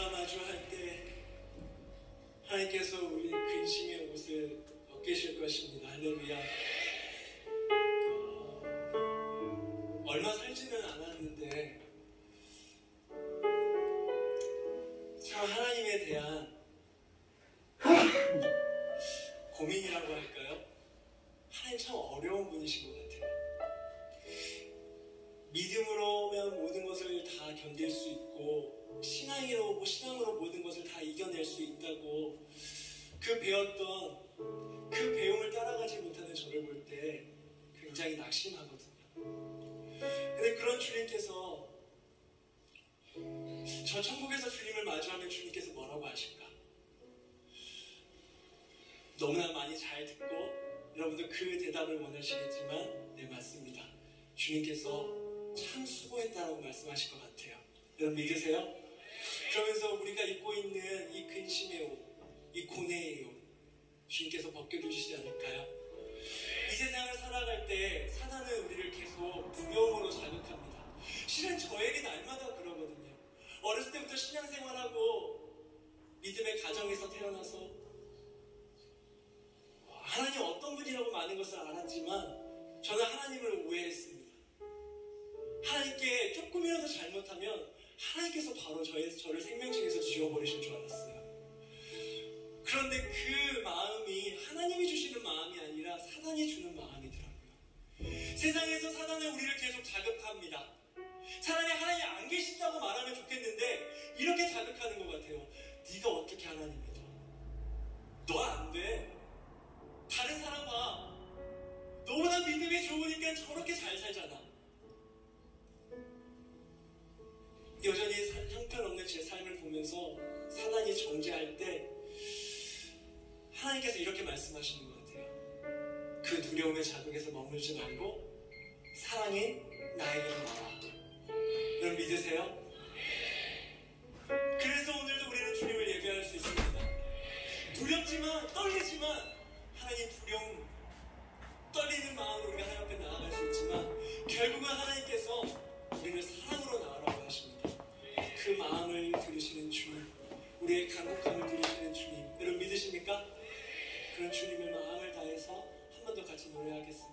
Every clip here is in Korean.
주와 마주할 때 하나님께서 우리 근심의 옷을 벗기실 것입니다. 할렐루야. 얼마 살지는 않았는데 참 하나님에 대한 고민이라고 할까요? 하나님 참 어려운 분이신 것 같아요. 믿음으로면 모든 것을 다 견딜 수 있고 신앙으로 모든 것을 다 이겨낼 수 있다고 그 배움을 따라가지 못하는 저를 볼 때 굉장히 낙심하거든요. 근데 그런 주님께서 저 천국에서 주님을 마주하면 주님께서 뭐라고 하실까? 너무나 많이 잘 듣고 여러분도 그 대답을 원하시겠지만 네, 맞습니다. 주님께서 참 수고했다라고 말씀하실 것 같아요. 여러분 믿으세요? 그러면서 우리가 입고 있는 이 근심의 옷, 이 고뇌의 옷 주님께서 벗겨주시지 않을까요? 이 세상을 살아갈 때 사단은 우리를 계속 두려움으로 자극합니다. 실은 저에게 날마다 그러거든요. 어렸을 때부터 신앙생활하고 믿음의 가정에서 태어나서 하나님 어떤 분이라고 많은 것을 알았지만 저는 하나님을 오해했습니다. 하나님께 조금이라도 잘못하면 하나님께서 바로 저를 생명책에서 지워버리실 줄 알았어요. 그런데 그 마음이 하나님이 주시는 마음이 아니라 사단이 주는 마음이더라고요. 세상에서 사단은 우리를 계속 자극합니다. 차라리 하나님 안 계신다고 말하면 좋겠는데 이렇게 자극하는 것 같아요. 네가 어떻게 하나님 믿어? 너 안 돼. 다른 사람 봐. 너보다 믿음이 좋으니까 저렇게 잘 살잖아. 여전히 형편없는 제 삶을 보면서 사단이 정죄할 때 하나님께서 이렇게 말씀하시는 것 같아요. 그 두려움의 자극에서 머물지 말고 사랑인 나에게로 나와. 여러분 믿으세요? 그래서 오늘도 우리는 주님을 예배할 수 있습니다. 두렵지만 떨리지만 하나님 떨리는 마음으로 우리가 하나님 앞에 나아갈 수 있지만 결국은 하나님께서 우리를 사랑으로 나아가라고 하십니다. 그 마음을 들으시는 주님, 우리의 간곡함을 들으시는 주님, 여러분 믿으십니까? 그런 주님의 마음을 다해서 한 번 더 같이 노래하겠습니다.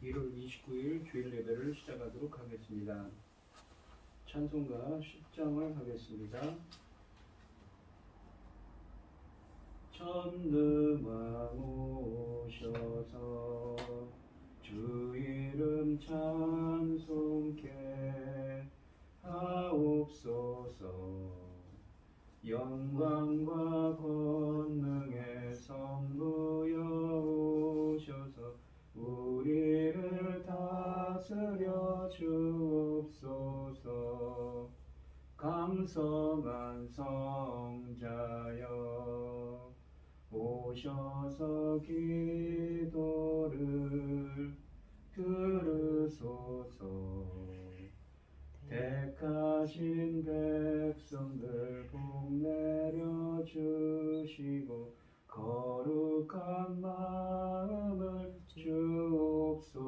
1월 29일 주일 예배를 시작하도록 하겠습니다. 찬송가 10장을 하겠습니다. 전능왕 오셔서 주 이름 찬송케 하옵소서. 영광과 권능의 성부여 오셔서 우리를 다스려 주옵소서. 감성한 성자여 오셔서 기도를 들으소서. 택하신 백성들 복 내려 주시고 거룩한 마음을 주옵소서.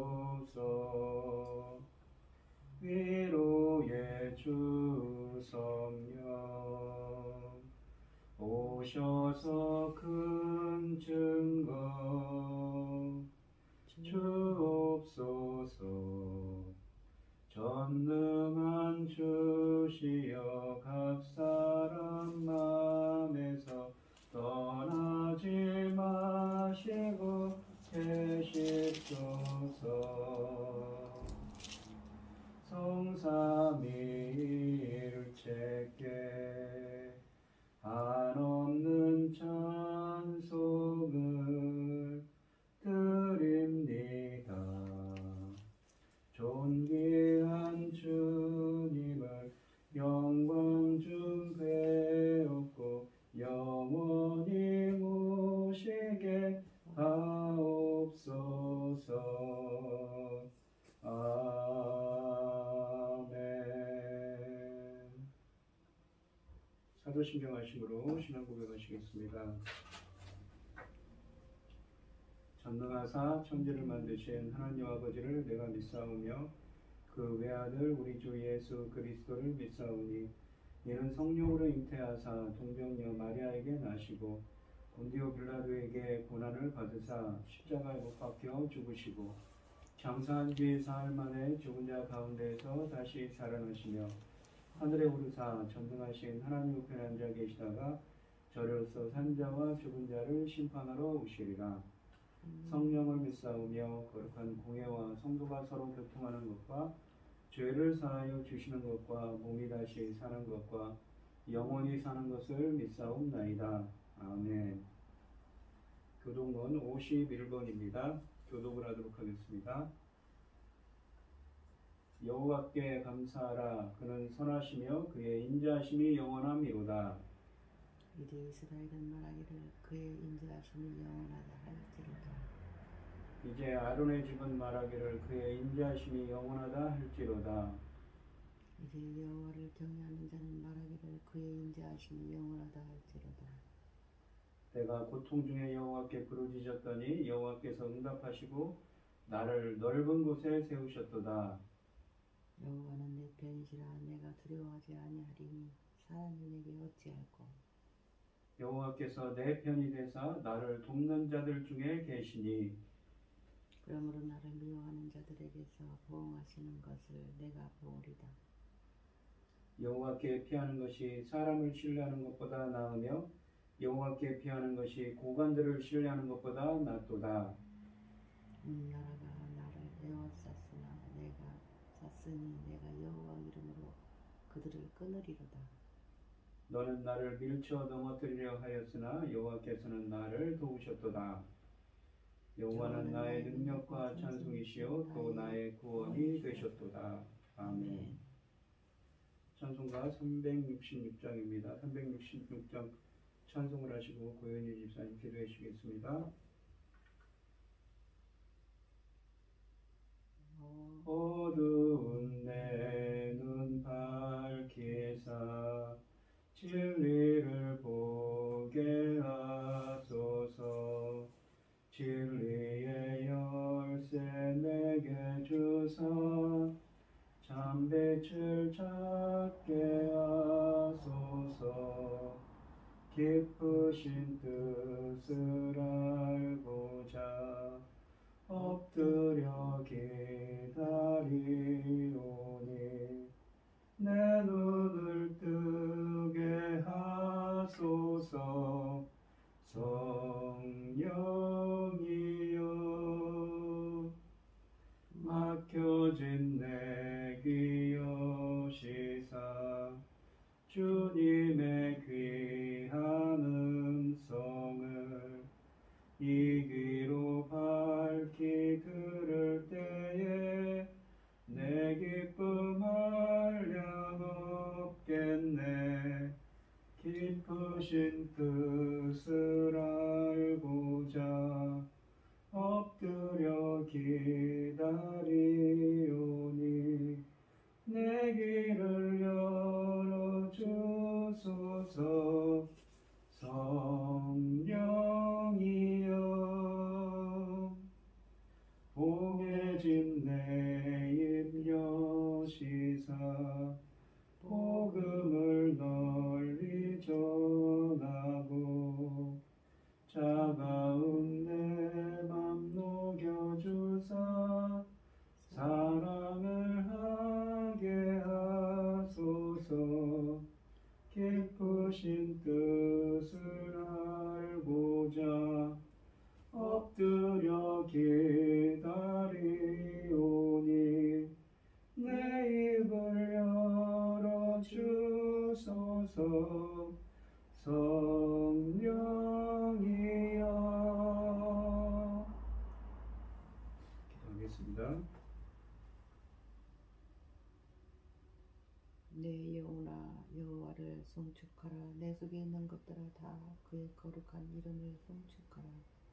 위로의 주 성령 오셔서 큰 증거 주옵소서. 전능한 주시여 각 사람 맘에서 떠나지 마시고 계십소서. 성삼위일체께 한없는 찬송을 드립니다. 존귀한 주님을 영광 중 배웠고 영원히 모시게 하옵소서. 아멘. 사도신경 하심으로 신앙 고백하시겠습니다. 전능하사 천지를 만드신 하나님 아버지를 내가 믿사오며 그 외아들 우리 주 예수 그리스도를 믿사오니 이는 성령으로 잉태하사 동정녀 마리아에게 나시고 본디오 빌라도에게 고난을 받으사 십자가에 못 박혀 죽으시고 장사한 뒤 사흘 만에 죽은 자 가운데에서 다시 살아나시며 하늘에 오르사 전능하신 하나님 우편에 앉아 계시다가 저로서 산자와 죽은 자를 심판하러 오시리라. 성령을 믿사오며 거룩한 공예와 성도가 서로 교통하는 것과 죄를 사하여 주시는 것과 몸이 다시 사는 것과 영원히 사는 것을 믿사옵나이다. 아멘. 교독문 51번입니다. 교독을 하도록 하겠습니다. 여호와께 감사하라. 그는 선하시며 그의 인자하심이 영원함이로다. 이제 이스라엘은 말하기를 그의 인자하심이 영원하다 할지로다. 이제 아론의 집은 말하기를 그의 인자하심이 영원하다 할지로다. 이제 여호와를 경외하는 자는 말하기를 그의 인자하심이 영원하다 할지로다. 내가 고통 중에 여호와께 부르짖었더니 여호와께서 응답하시고 나를 넓은 곳에 세우셨도다. 여호와는 내 편이시라. 내가 두려워하지 아니하리니 사람이 내게 어찌할꼬. 여호와께서 내 편이 되사 나를 돕는 자들 중에 계시니 그러므로 나를 미워하는 자들에게서 보응하시는 것을 내가 보으리다. 여호와께 피하는 것이 사람을 신뢰하는 것보다 나으며 여호와께 피하는 것이 고관들을 신뢰하는 것보다 낫도다. 나라가 나를 에워쌌으나 내가 여호와 이름으로 그들을 끊으리로다. 너는 나를 밀쳐 넘어뜨리려 하였으나 여호와께서는 나를 도우셨도다. 여호와는 나의 능력과 찬송이시요 또 나의 구원이 되셨도다. 아멘. 찬송가 366장입니다. 366장 찬송을 하시고 고현희 집사님 기도해 주시겠습니다. 어두운 내 눈 밝히사 진리를 길을 찾게 하소서. 깊으신 뜻을 알고자 엎드려 기다리오니 내 눈을 뜨게 하소서. 성령이여 막혀진 내 귀 여시사 주님의 귀한 음성을 이 귀로 밝히 들을 때에 내 기쁨 한량 없겠네. 깊으신 뜻을 알고자 엎드려 기다리오니 내 귀를 열어주소서. 성령이여 봉해진 내 입 여시사 복음을 널리 전하고 차가운 내 맘 녹여주사 사랑을 하게 하소서. 깊으신 뜻을 알고자 엎드려 기다리오니 내 입을 열어주소서. 성령이여. 기도하겠습니다. 내 영혼아 여호와를 송축하라. 내 속에 있는 것들아 다 그의 거룩한 이름을 송축하라.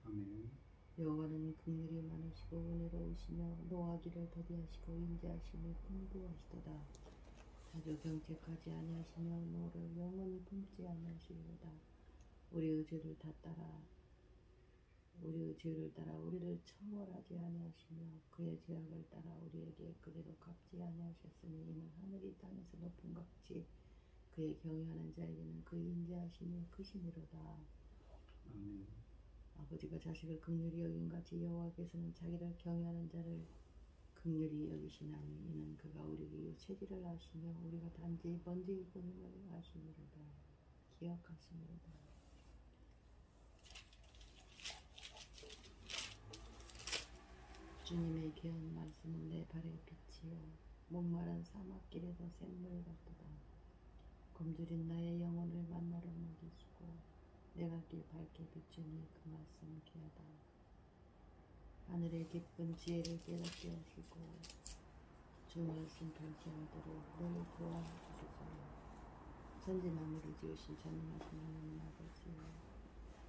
아멘. 여호와는 긍휼이 많으시고 은혜로우시며 노하기를 더디하시고 인자하심이 풍부하시도다. 자주 경책하지 아니하시며 노를 영원히 품지 아니하시리로다. 우리 의지를 따라 우리를 처벌하지 아니하시며 그의 죄악을 따라 우리에게 그대로 갚지 아니하셨으니 이는 하늘이 땅에서 높은 같이 그의 경외하는 자에게는 그 인자하심이 크심이로다. 아멘. 아버지가 자식을 긍휼히 여긴 같이 여호와께서는 자기를 경외하는 자를 긍휼히 여기시나니 이는 그가 우리에게 체질을 아시며 우리가 단지 먼지일 뿐임을 아심이로다. 기억하심이로다. 주님의 귀한 말씀은 내 발의 빛이요 목마른 사막길에서 샘물 같도다. 굶주린 나의 영혼을 만나러 먹이시고 내가 길 밝게 비추니 그 말씀 귀하다. 하늘의 깊은 지혜를 깨닫게 하시고 주 말씀 발견하도록 늘 도와주소서. 천지만물을 지으신 전능하신 하나님 아버지,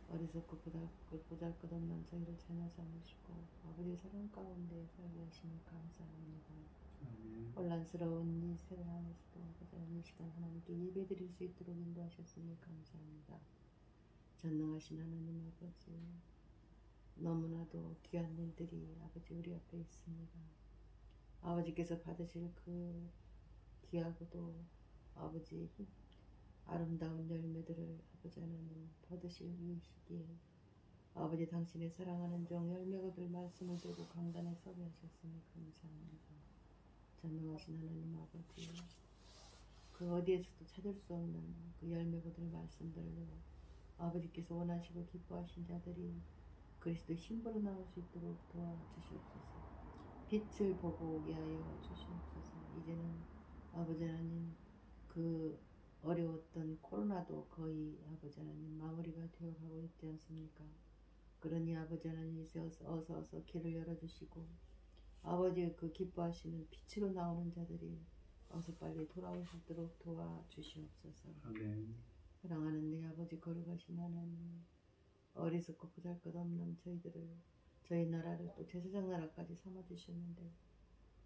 어리석고 보잘것없는 저희를 자녀 삼으시고 아버지 사랑 가운데 살게 하시니 감사합니다. 혼란스러운 이 세대 안에서도 아버지 이 시간 하나님께 예배드릴 수 있도록 인도하셨으니 감사합니다. 전능하신 하나님 아버지, 너무나도 귀한 일들이 아버지 우리 앞에 있습니다. 아버지께서 받으실 그 귀하고도 아버지 아름다운 열매들을 아버지 하나님 받으실 이 시기에 아버지 당신의 사랑하는 종 열매 거둘 말씀을 들고 강단에 서게 하셨으니 감사합니다. 전능하신 하나님 아버지, 그 어디에서도 찾을 수 없는 그 열매 거둘 말씀들로 아버지께서 원하시고 기뻐하신 자들이 그리스도 신부로 나올 수 있도록 도와주시옵소서. 빛을 보고 오게 하여 주시옵소서. 이제는 아버지 하나님 그 어려웠던 코로나도 거의 아버지 하나님 마무리가 되어가고 있지 않습니까? 그러니 아버지 하나님 어서 길을 열어주시고 아버지의 그 기뻐하시는 빛으로 나오는 자들이 어서 빨리 돌아올 수 있도록 도와주시옵소서. 아멘. 사랑하는 내 아버지 거룩하신 하나님, 어리석고 보잘것없는 저희들을 저희 나라를 또 제사장 나라까지 삼아주셨는데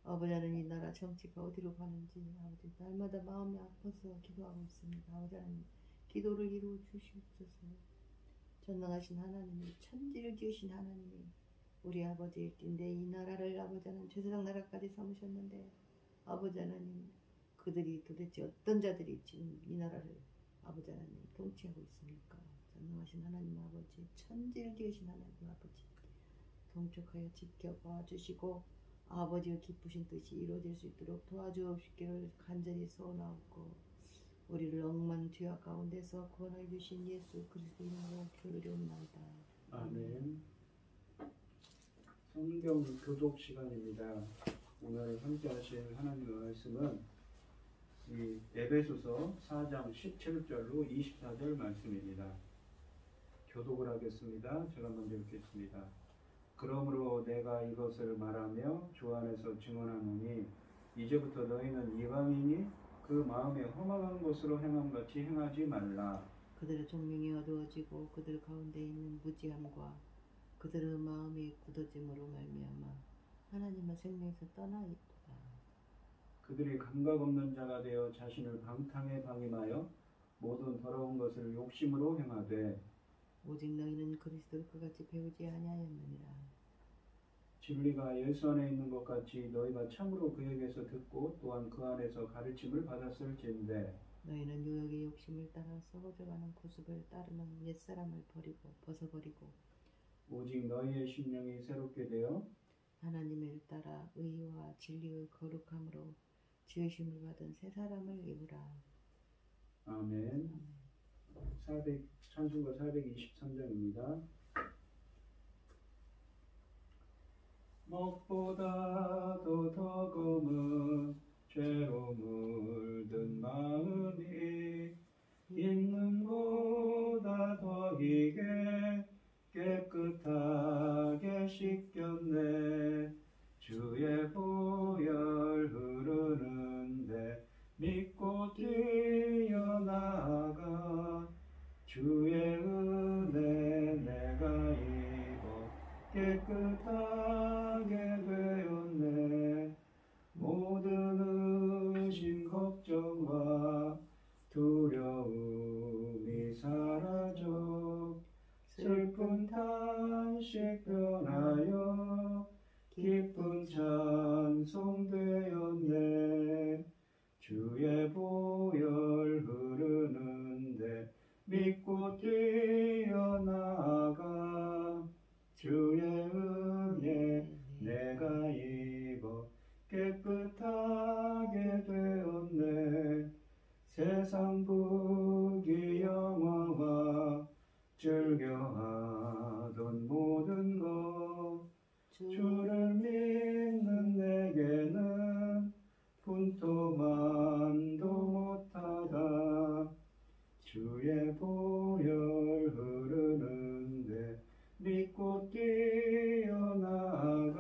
아버지 하나님 이 나라 정치가 어디로 가는지 아버지 날마다 마음이 아파서 기도하고 있습니다. 아버지 하나님 기도를 이루어 주시옵소서. 전능하신 하나님이 천지를 지으신 하나님이 우리 아버지일 텐데 이 나라를 아버지 하나님 제사장 나라까지 삼으셨는데 아버지 하나님 그들이 도대체 어떤 자들이 지금 이 나라를 아버지 하나님 통치하고 있습니까? 전능하신 하나님 아버지, 천지를 지으신 하나님 아버지, 동촉하여 지켜봐 주시고 아버지의 기쁘신 뜻이 이루어질 수 있도록 도와주옵시기를 간절히 소원하고 우리를 억만 죄악 가운데서 구원하여 주신 예수 그리스도 이름으로 기도드리옵나이다. 아멘. 성경 교독 시간입니다. 오늘 함께 하실 하나님의 말씀은 이 에베소서 4장 17절로 24절 말씀입니다. 교독을 하겠습니다. 제가 먼저 읽겠습니다. 그러므로 내가 이것을 말하며 주 안에서 증언하노니 이제부터 너희는 이방인이 그 마음에 허망한 것으로 행함같이 행하지 말라. 그들의 종명이 어두워지고 그들 가운데 있는 무지함과 그들의 마음이 굳어짐으로 말미암아 하나님의 생명에서 떠나 있도다. 그들이 감각 없는 자가 되어 자신을 방탕에 방임하여 모든 더러운 것을 욕심으로 행하되 오직 너희는 그리스도를 그같이 배우지 아니하였느니라. 진리가 예수 안에 있는 것 같이 너희가 참으로 그에게서 듣고 또한 그 안에서 가르침을 받았을진데 너희는 유혹의 욕심을 따라 썩어져가는 구습을 따르는 옛사람을 벗어버리고 오직 너희의 심령이 새롭게 되어 하나님을 따라 의와 진리의 거룩함으로 지으심을 받은 새 사람을 입으라. 아멘. 찬송가 423장입니다. 먹보다도 더 검은 죄로 물든 마음이 있는 보다 더이게 깨끗하게 씻겼네. 주의 보혈 흐르는데 믿고 뛰어나가 주의 은혜 내가 입어 깨끗하게 되었네. 모든 의심 걱정과 두려움이 사라져 슬픈 탄식 변하여 기쁜 찬송 되었네. 주의 보혈 흐르는데 믿고 뛰어나가 주의 은혜 내가 입어 깨끗하게 되었네. 세상 부귀 영화와 즐겨하던 모든 것 주를 믿는 내게는 분토만도 못하다. 주의 보혈 흐르는데 믿고 뛰어나가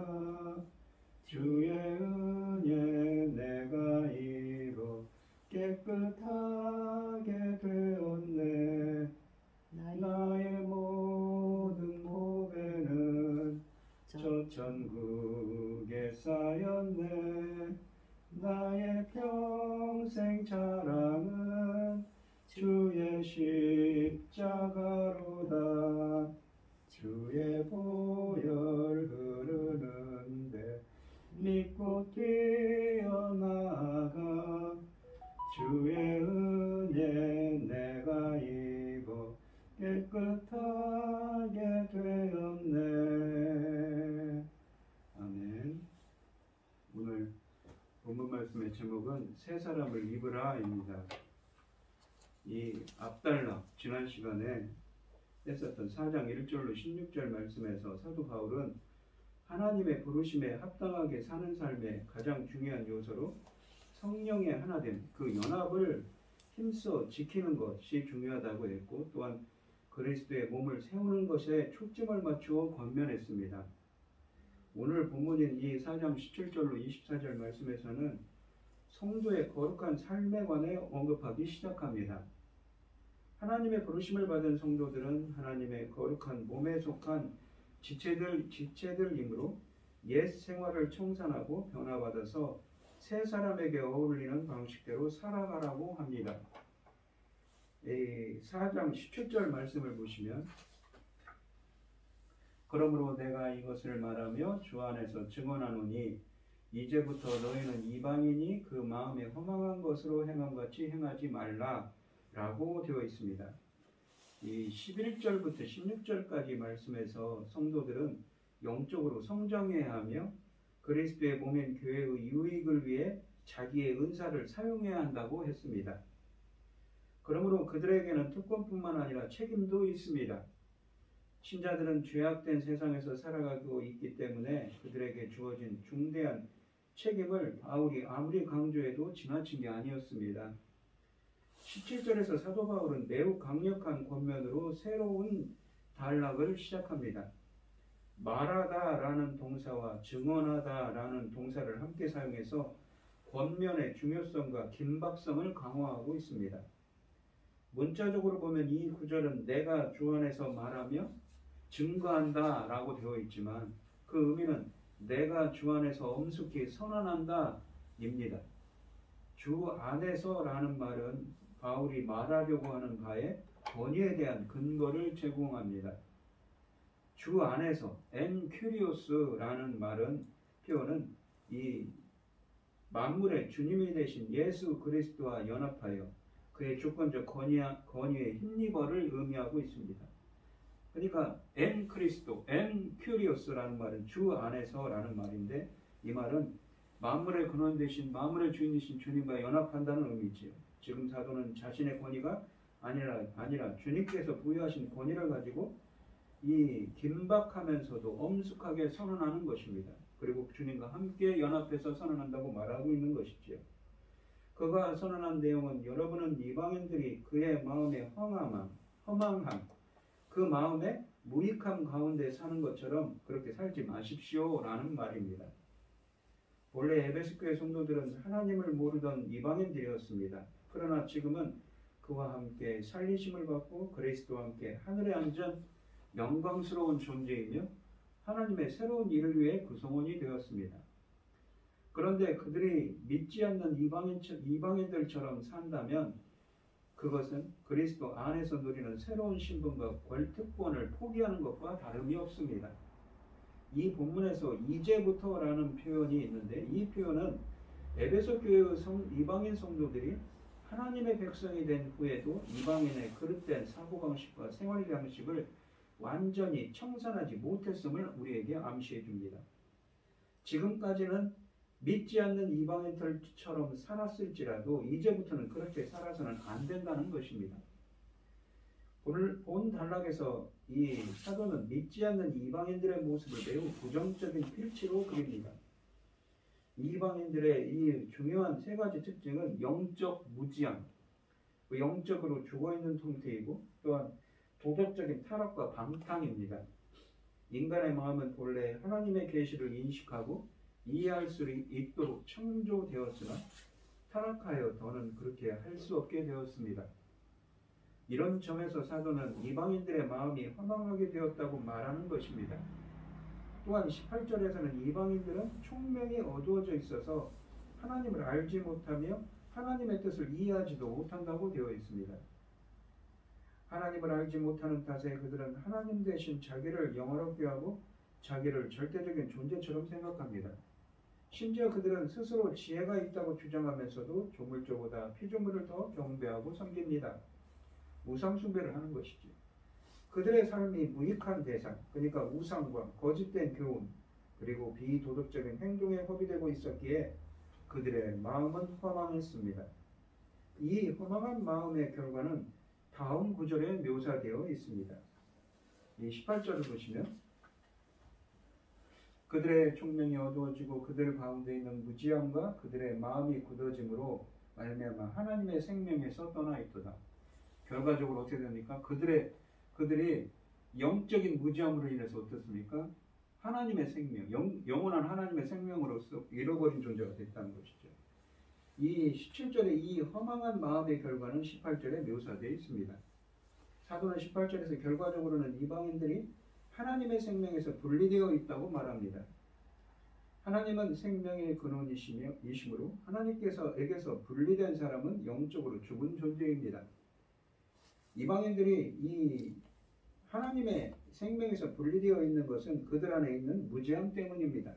주의 은혜 내가 입어 깨끗하게 되었네. 나의 모든 보배는 저 천국에 쌓였네. 나의 평생 자랑은 주의 십자가로다. 주의 보혈 흐르는데 믿고 뛰어나가 주의 은혜 내가 입어 깨끗하게 되었네. 아멘. 오늘 본문 말씀의 제목은 새 사람을 입으라입니다. 이 앞달락 지난 시간에 했었던 4장 1절로 16절 말씀에서 사도 바울은 하나님의 부르심에 합당하게 사는 삶의 가장 중요한 요소로 성령의 하나됨, 그 연합을 힘써 지키는 것이 중요하다고 했고 또한 그리스도의 몸을 세우는 것에 초점을 맞추어 권면했습니다. 오늘 본문인 이 4장 17절로 24절 말씀에서는 성도의 거룩한 삶에 관해 언급하기 시작합니다. 하나님의 부르심을 받은 성도들은 하나님의 거룩한 몸에 속한 지체들이므로 옛 생활을 청산하고 변화받아서 새 사람에게 어울리는 방식대로 살아가라고 합니다. 이 4장 17절 말씀을 보시면 그러므로 내가 이것을 말하며 주 안에서 증언하노니 이제부터 너희는 이방인이 그 마음에 허망한 것으로 행함같이 행하지 말라라고 되어 있습니다. 이 11절부터 16절까지 말씀에서 성도들은 영적으로 성장해야 하며 그리스도의 몸인 교회의 유익을 위해 자기의 은사를 사용해야 한다고 했습니다. 그러므로 그들에게는 특권뿐만 아니라 책임도 있습니다. 신자들은 죄악된 세상에서 살아가고 있기 때문에 그들에게 주어진 중대한 책임을 바울이 아무리 강조해도 지나친 게 아니었습니다. 17절에서 사도 바울은 매우 강력한 권면으로 새로운 단락을 시작합니다. 말하다라는 동사와 증언하다라는 동사를 함께 사용해서 권면의 중요성과 긴박성을 강화하고 있습니다. 문자적으로 보면 이 구절은 내가 주 안에서 말하며 증거한다 라고 되어 있지만 그 의미는 내가 주 안에서 엄숙히 선언한다 입니다. 주 안에서 라는 말은 바울이 말하려고 하는 바에 권위에 대한 근거를 제공합니다. 주 안에서 en kyrios라는 표현은 이 만물의 주님이 되신 예수 그리스도와 연합하여 그의 주권적 권위에 힘입어를 의미하고 있습니다. 그러니까 en 크리스도, en kyrios라는 말은 주 안에서라는 말인데 이 말은 만물의 근원 되신 만물의 주인이신 주님과 연합한다는 의미지요. 지금 사도는 자신의 권위가 아니라 주님께서 부여하신 권위를 가지고 이 긴박하면서도 엄숙하게 선언하는 것입니다. 그리고 주님과 함께 연합해서 선언한다고 말하고 있는 것이지요. 그가 선언한 내용은 여러분은 이방인들이 그의 마음에 허망함, 그 마음에 무익함 가운데 사는 것처럼 그렇게 살지 마십시오 라는 말입니다. 본래 에베소 교회 성도들은 하나님을 모르던 이방인들이었습니다. 그러나 지금은 그와 함께 살리심을 받고 그리스도와 함께 하늘에 앉은 영광스러운 존재이며 하나님의 새로운 일을 위해 구성원이 되었습니다. 그런데 그들이 믿지 않는 이방인들처럼 산다면 그것은 그리스도 안에서 누리는 새로운 신분과 특권을 포기하는 것과 다름이 없습니다. 이 본문에서 이제부터라는 표현이 있는데 이 표현은 에베소 교회의 이방인 성도들이 하나님의 백성이 된 후에도 이방인의 그릇된 사고방식과 생활방식을 완전히 청산하지 못했음을 우리에게 암시해 줍니다. 지금까지는 믿지 않는 이방인들처럼 살았을지라도 이제부터는 그렇게 살아서는 안 된다는 것입니다. 본 단락에서 이 사도는 믿지 않는 이방인들의 모습을 매우 부정적인 필치로 그립니다. 이방인들의 이 중요한 세 가지 특징은 영적 무지함, 영적으로 죽어있는 상태이고 또한 도덕적인 타락과 방탕입니다. 인간의 마음은 본래 하나님의 계시를 인식하고 이해할 수 있도록 창조되었으나 타락하여 더는 그렇게 할 수 없게 되었습니다. 이런 점에서 사도는 이방인들의 마음이 허망하게 되었다고 말하는 것입니다. 또한 18절에서는 이방인들은 총명이 어두워져 있어서 하나님을 알지 못하며 하나님의 뜻을 이해하지도 못한다고 되어 있습니다. 하나님을 알지 못하는 탓에 그들은 하나님 대신 자기를 영화롭게 하고 자기를 절대적인 존재처럼 생각합니다. 심지어 그들은 스스로 지혜가 있다고 주장하면서도 조물주보다 피조물을 더 경배하고 섬깁니다. 우상숭배를 하는 것이죠. 그들의 삶이 무익한 대상, 그러니까 우상과 거짓된 교훈, 그리고 비도덕적인 행동에 허비되고 있었기에 그들의 마음은 허망했습니다. 이 허망한 마음의 결과는 다음 구절에 묘사되어 있습니다. 이 18절을 보시면 그들의 총명이 어두워지고 그들 가운데 있는 무지함과 그들의 마음이 굳어짐으로 말미암아 하나님의 생명에서 떠나 있도다. 결과적으로 어떻게 됩니까? 그들이 영적인 무지함으로 인해서 어떻습니까? 하나님의 생명, 영원한 하나님의 생명으로서 잃어버린 존재가 됐다는 것이죠. 이 17절의 이 허망한 마음의 결과는 18절에 묘사되어 있습니다. 사도는 18절에서 결과적으로는 이방인들이 하나님의 생명에서 분리되어 있다고 말합니다. 하나님은 생명의 근원이시므로 하나님께서에게서 분리된 사람은 영적으로 죽은 존재입니다. 이방인들이 이 하나님의 생명에서 분리되어 있는 것은 그들 안에 있는 무지함 때문입니다.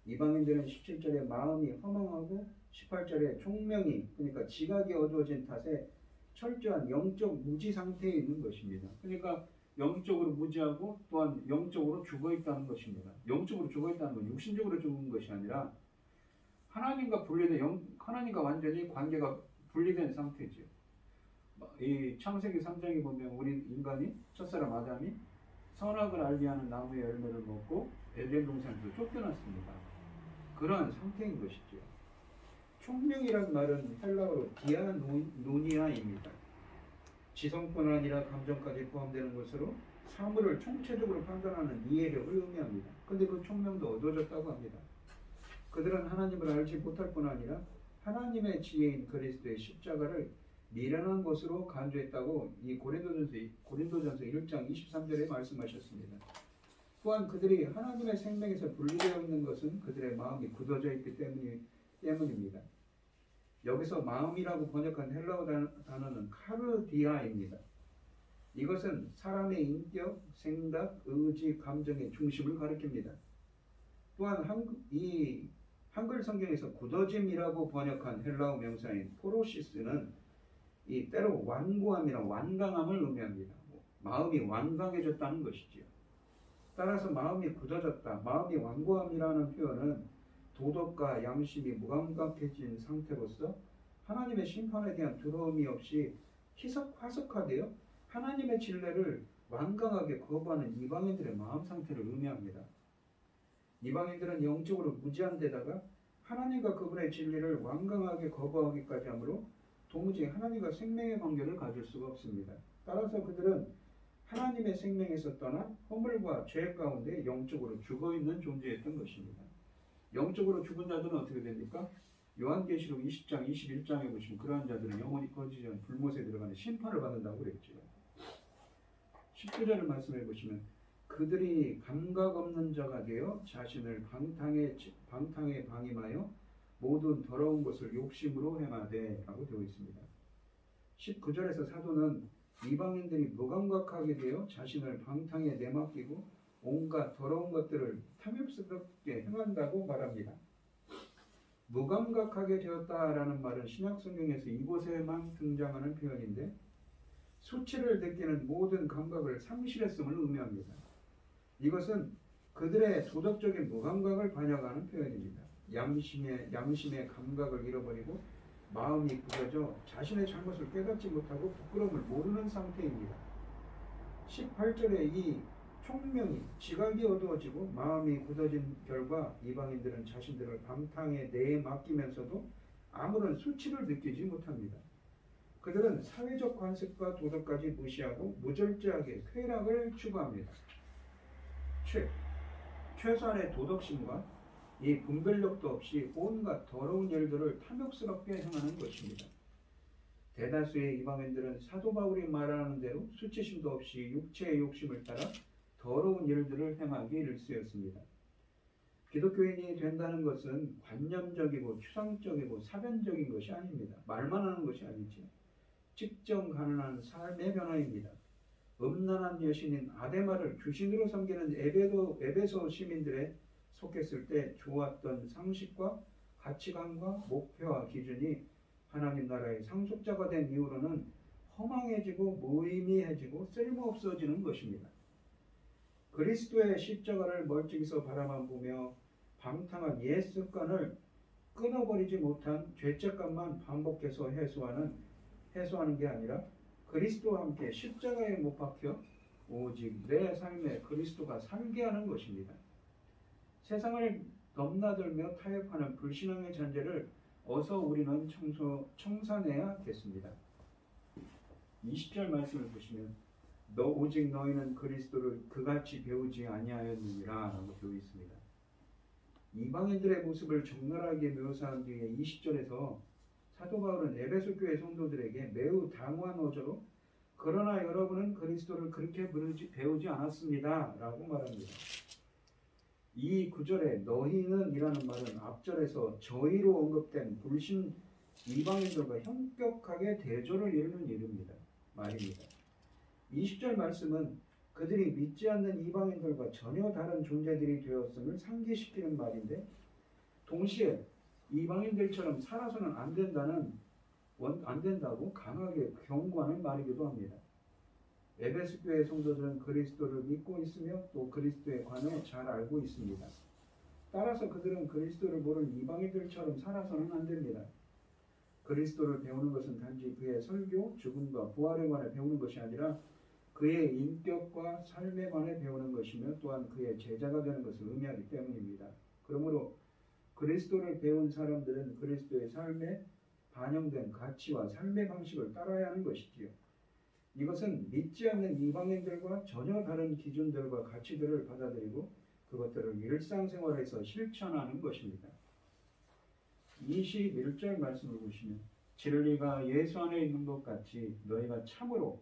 이방인들은 17절에 마음이 허망하고 18절에 총명이, 그러니까 지각이 어두워진 탓에 철저한 영적 무지 상태에 있는 것입니다. 그러니까 영적으로 무지하고 또한 영적으로 죽어있다는 것입니다. 영적으로 죽어있다는 건 육신적으로 죽은 것이 아니라 하나님과 분리된 하나님과 완전히 관계가 분리된 상태죠. 이 창세기 3장에 보면 우리 인간이, 첫사람 아담이 선악을 알게 하는 나무의 열매를 먹고 에덴 동산에서 쫓겨났습니다. 그런 상태인 것이죠. 총명이란 말은 헬라어로 디아노니아입니다. 지성뿐 아니라 감정까지 포함되는 것으로 사물을 총체적으로 판단하는 이해력을 의미합니다. 근데 그 총명도 어두워졌다고 합니다. 그들은 하나님을 알지 못할 뿐 아니라 하나님의 지혜인 그리스도의 십자가를 미련한 것으로 간주했다고 이 고린도전서 1장 23절에 말씀하셨습니다. 또한 그들이 하나님의 생명에서 분리되어 있는 것은 그들의 마음이 굳어져 있기 때문입니다. 여기서 마음이라고 번역한 헬라어 단어는 카르디아입니다. 이것은 사람의 인격, 생각, 의지, 감정의 중심을 가리킵니다. 또한 이 한글 성경에서 굳어짐이라고 번역한 헬라어 명사인 포로시스는 이 때로 완고함이나 완강함을 의미합니다. 마음이 완강해졌다는 것이지요. 따라서 마음이 굳어졌다, 마음이 완고함이라는 표현은 도덕과 양심이 무감각해진 상태로서 하나님의 심판에 대한 두려움이 없이 희석화석화되어 하나님의 진리를 완강하게 거부하는 이방인들의 마음 상태를 의미합니다. 이방인들은 영적으로 무지한 데다가 하나님과 그분의 진리를 완강하게 거부하기까지 하므로 도무지 하나님과 생명의 관계를 가질 수가 없습니다. 따라서 그들은 하나님의 생명에서 떠나 허물과 죄 가운데 영적으로 죽어있는 존재였던 것입니다. 영적으로 죽은 자들은 어떻게 됩니까? 요한계시록 20장 21장에 보시면 그러한 자들은 영원히 꺼지지 않은 불못에 들어가는 심판을 받는다고 그랬죠. 19절을 말씀해 보시면 그들이 감각 없는 자가 되어 자신을 방탕에 방임하여 모든 더러운 것을 욕심으로 행하되 라고 되어 있습니다. 19절에서 사도는 이방인들이 무감각하게 되어 자신을 방탕에 내맡기고 온갖 더러운 것들을 탐욕스럽게 행한다고 말합니다. 무감각하게 되었다라는 말은 신약성경에서 이곳에만 등장하는 표현인데 수치를 느끼는 모든 감각을 상실했음을 의미합니다. 이것은 그들의 도덕적인 무감각을 반영하는 표현입니다. 양심의 감각을 잃어버리고 마음이 굳어져 자신의 잘못을 깨닫지 못하고 부끄러움을 모르는 상태입니다. 18절에 이 총명이 지각이 어두워지고 마음이 굳어진 결과 이방인들은 자신들을 방탕에 내맡기면서도 아무런 수치를 느끼지 못합니다. 그들은 사회적 관습과 도덕까지 무시하고 무절제하게 쾌락을 추구합니다. 최소한의 도덕심과 이 분별력도 없이 온갖 더러운 일들을 탐욕스럽게 행하는 것입니다. 대다수의 이방인들은 사도 바울이 말하는 대로 수치심도 없이 육체의 욕심을 따라 더러운 일들을 행하기 일쑤였습니다. 기독교인이 된다는 것은 관념적이고 추상적이고 사변적인 것이 아닙니다. 말만 하는 것이 아니죠. 직접 가능한 삶의 변화입니다. 음란한 여신인 아데마를 주신으로 섬기는 에베소 시민들에 속했을 때 좋았던 상식과 가치관과 목표와 기준이 하나님 나라의 상속자가 된 이후로는 허망해지고 무의미해지고 쓸모없어지는 것입니다. 그리스도의 십자가를 멀찍이서 바라만 보며 방탕한 옛 습관을 끊어버리지 못한 죄책감만 반복해서 해소하는 게 아니라 그리스도와 함께 십자가에 못 박혀 오직 내 삶에 그리스도가 살게 하는 것입니다. 세상을 넘나들며 타협하는 불신앙의 잔재를 어서 우리는 청산해야겠습니다. 20절 말씀을 보시면 오직 너희는 그리스도를 그같이 배우지 아니하였느니라 라고 되어 있습니다. 이방인들의 모습을 적나라하게 묘사한 뒤에 20절에서 사도 바울은 에베소 교회 성도들에게 매우 당황한 어조로 그러나 여러분은 그리스도를 그렇게 배우지 않았습니다 라고 말합니다. 이 구절에 너희는 이라는 말은 앞절에서 저희로 언급된 불신 이방인들과 현격하게 대조를 이루는 말입니다. 20절 말씀은 그들이 믿지 않는 이방인들과 전혀 다른 존재들이 되었음을 상기시키는 말인데 동시에 이방인들처럼 살아서는 안 된다고 강하게 경고하는 말이기도 합니다. 에베소 교회 성도들은 그리스도를 믿고 있으며 또 그리스도에 관해 잘 알고 있습니다. 따라서 그들은 그리스도를 모르는 이방인들처럼 살아서는 안 됩니다. 그리스도를 배우는 것은 단지 그의 설교, 죽음과 부활에 관해 배우는 것이 아니라 그의 인격과 삶에 관해 배우는 것이며 또한 그의 제자가 되는 것을 의미하기 때문입니다. 그러므로 그리스도를 배운 사람들은 그리스도의 삶에 반영된 가치와 삶의 방식을 따라야 하는 것이지요. 이것은 믿지 않는 이방인들과 전혀 다른 기준들과 가치들을 받아들이고 그것들을 일상생활에서 실천하는 것입니다. 21절 말씀을 보시면 진리가 예수 안에 있는 것 같이 너희가 참으로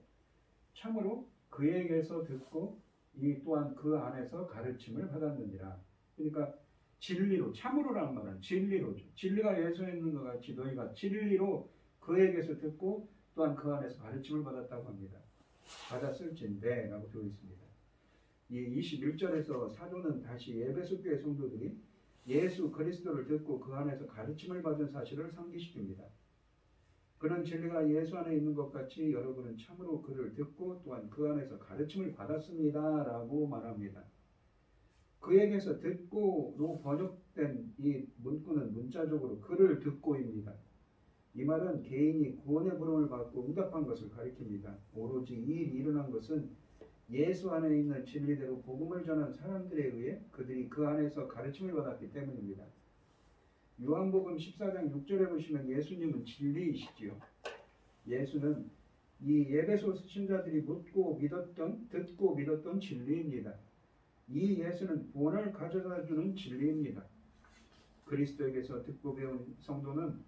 그에게서 듣고 이 또한 그 안에서 가르침을 받았느니라. 그러니까 진리로, 참으로라는 말은 진리로죠. 진리가 예수에 있는 것 같이 너희가 진리로 그에게서 듣고 또한 그 안에서 가르침을 받았다고 합니다. 받았을진데 라고 되어 있습니다. 이 21절에서 사도는 다시 에베소 교회 성도들이 예수 그리스도를 듣고 그 안에서 가르침을 받은 사실을 상기시킵니다. 그런 진리가 예수 안에 있는 것 같이 여러분은 참으로 그를 듣고 또한 그 안에서 가르침을 받았습니다 라고 말합니다. 그에게서 듣고로 번역된 이 문구는 문자적으로 그를 듣고입니다. 이 말은 개인이 구원의 부름을 받고 응답한 것을 가리킵니다. 오로지 이 일이 일어난 것은 예수 안에 있는 진리대로 복음을 전한 사람들에 의해 그들이 그 안에서 가르침을 받았기 때문입니다. 요한복음 14장 6절에 보시면 예수님은 진리이시지요. 예수는 이 에베소 신자들이 듣고 믿었던 진리입니다. 이 예수는 구원을 가져다 주는 진리입니다. 그리스도에게서 듣고 배운 성도는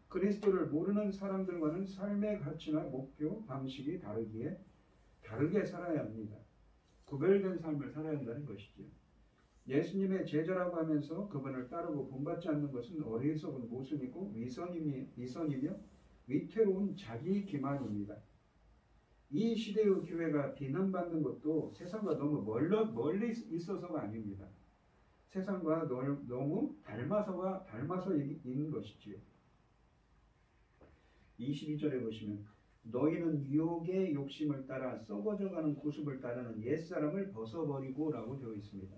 그리스도를 모르는 사람들과는 삶의 가치나 목표, 방식이 다르게 살아야 합니다. 구별된 삶을 살아야 한다는 것이지요. 예수님의 제자라고 하면서 그분을 따르고 본받지 않는 것은 어리석은 모순이고 위선이며 위태로운 자기 기만입니다. 이 시대의 교회가 비난받는 것도 세상과 너무 멀리 있어서가 아닙니다. 세상과 너무 닮아서 있는 것이지요. 22절에 보시면 너희는 유혹의 욕심을 따라 썩어져가는 구습을 따르는 옛사람을 벗어버리고 라고 되어 있습니다.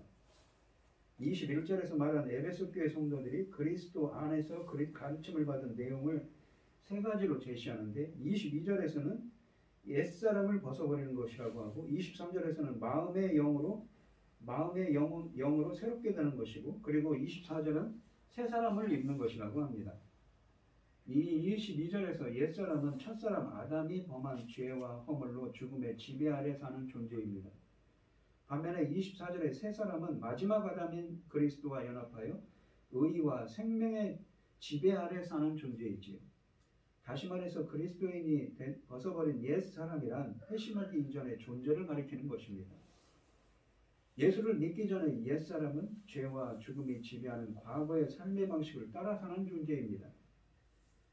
21절에서 말한 에베소 교회 성도들이 그리스도 안에서 가르침을 받은 내용을 세 가지로 제시하는데 22절에서는 옛사람을 벗어버리는 것이라고 하고 23절에서는 마음의 영으로 새롭게 되는 것이고 그리고 24절은 새 사람을 입는 것이라고 합니다. 이 22절에서 옛사람은 첫사람 아담이 범한 죄와 허물로 죽음의 지배 아래 사는 존재입니다. 반면에 24절의 새 사람은 마지막 아담인 그리스도와 연합하여 의와 생명의 지배 아래 사는 존재이지요. 다시 말해서 그리스도인이 벗어버린 옛 사람이란 회심하기 이전의 존재를 가리키는 것입니다. 예수를 믿기 전에 옛 사람은 죄와 죽음이 지배하는 과거의 삶의 방식을 따라 사는 존재입니다.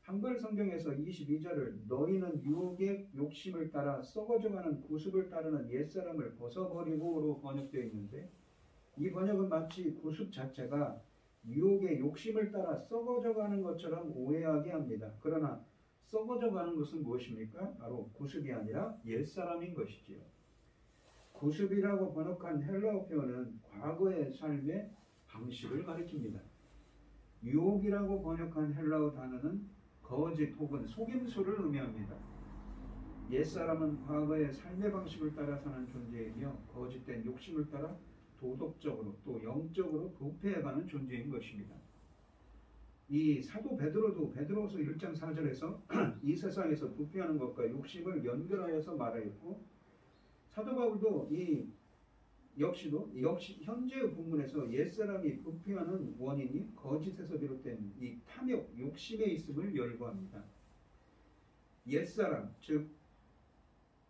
한글 성경에서 22절을 너희는 유혹의 욕심을 따라 썩어져가는 구습을 따르는 옛사람을 벗어버리고로 번역되어 있는데 이 번역은 마치 구습 자체가 유혹의 욕심을 따라 썩어져가는 것처럼 오해하게 합니다. 그러나 썩어져가는 것은 무엇입니까? 바로 구습이 아니라 옛사람인 것이지요. 구습이라고 번역한 헬라어 표현은 과거의 삶의 방식을 가리킵니다. 유혹이라고 번역한 헬라어 단어는 거짓 혹은 속임수를 의미합니다. 옛사람은 과거의 삶의 방식을 따라 사는 존재이며 거짓된 욕심을 따라 도덕적으로 또 영적으로 부패해가는 존재인 것입니다. 이 사도 베드로도 베드로서 1장 4절에서 이 세상에서 부패하는 것과 욕심을 연결하여서 말하였고 사도 바울도 역시 현재의 본문에서 옛사람이 부패하는 원인이 거짓에서 비롯된 이 탐욕, 욕심에 있음을 열거합니다. 옛사람, 즉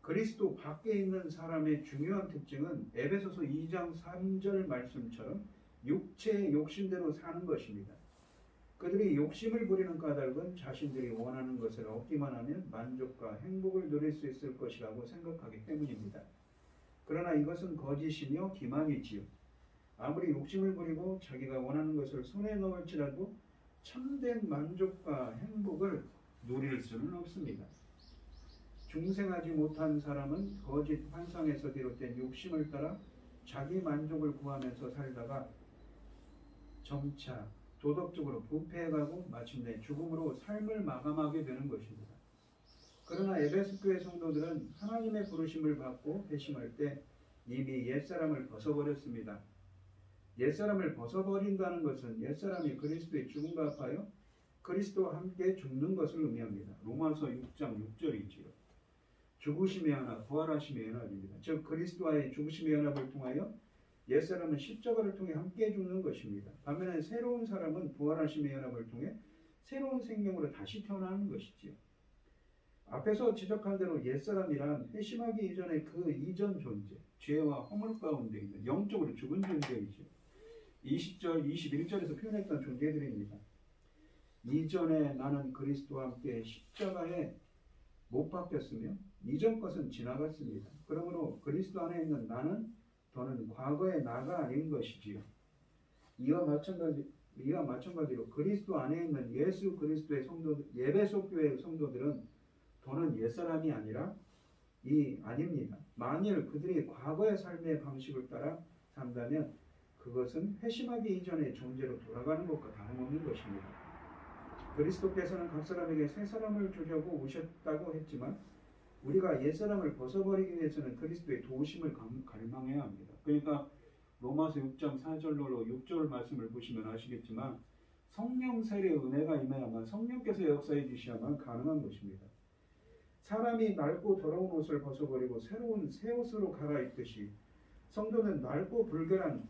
그리스도 밖에 있는 사람의 중요한 특징은 에베소서 2장 3절 말씀처럼 육체의 욕심대로 사는 것입니다. 그들이 욕심을 부리는 까닭은 자신들이 원하는 것을 얻기만 하면 만족과 행복을 누릴 수 있을 것이라고 생각하기 때문입니다. 그러나 이것은 거짓이며 기만이지요. 아무리 욕심을 부리고 자기가 원하는 것을 손에 넣을지라도 참된 만족과 행복을 누릴 수는 없습니다. 중생하지 못한 사람은 거짓 환상에서 비롯된 욕심을 따라 자기 만족을 구하면서 살다가 점차 도덕적으로 부패해가고 마침내 죽음으로 삶을 마감하게 되는 것입니다. 그러나 에베소 교회 성도들은 하나님의 부르심을 받고 회심할 때 이미 옛사람을 벗어버렸습니다. 옛사람을 벗어버린다는 것은 옛사람이 그리스도의 죽음과 합하여 그리스도와 함께 죽는 것을 의미합니다. 로마서 6장 6절이지요. 죽으심의 연합, 부활하심의 연합입니다. 즉 그리스도와의 죽으심의 연합을 통하여 옛사람은 십자가를 통해 함께 죽는 것입니다. 반면에 새로운 사람은 부활하심의 연합을 통해 새로운 생명으로 다시 태어나는 것이지요. 앞에서 지적한 대로 옛사람이란 회심하기 이전의 그 이전 존재, 죄와 허물 가운데 있는 영적으로 죽은 존재이죠. 20절, 21절에서 표현했던 존재들입니다. 이전에 나는 그리스도와 함께 십자가에 못 박혔으며 이전 것은 지나갔습니다. 그러므로 그리스도 안에 있는 나는 더는 과거의 나가 아닌 것이지요. 이와 마찬가지로 그리스도 안에 있는 예수 그리스도의 성도들, 에베소 교회의 성도들은 더는 옛사람이 아니라 아닙니다. 만일 그들이 과거의 삶의 방식을 따라 산다면 그것은 회심하기 이전의 존재로 돌아가는 것과 다름없는 것입니다. 그리스도께서는 각 사람에게 새 사람을 주려고 오셨다고 했지만 우리가 옛사람을 벗어버리기 위해서는 그리스도의 도우심을 갈망해야 합니다. 그러니까 로마서 6장 4절로 6절 말씀을 보시면 아시겠지만 성령 세례의 은혜가 임해야만 성령께서 역사해 주셔야만 가능한 것입니다. 사람이 낡고 더러운 옷을 벗어버리고 새로운 새 옷으로 갈아입듯이 성도는 낡고 불결한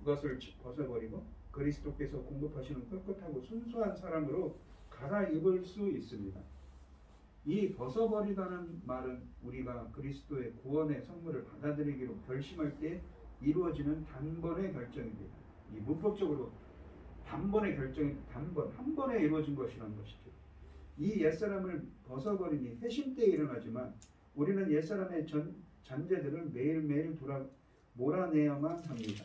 것을 벗어버리고 그리스도께서 공급하시는 끗끗하고 순수한 사람으로 갈아입을 수 있습니다. 이 벗어버리다는 말은 우리가 그리스도의 구원의 선물을 받아들이기로 결심할 때 이루어지는 단번의 결정입니다. 이 문법적으로 단번의 결정이 한 번에 이루어진 것이라는 것이죠. 이 옛사람을 벗어버리니 회심 때에 일어나지만 우리는 옛사람의 잔재들을 매일매일 몰아내야만 합니다.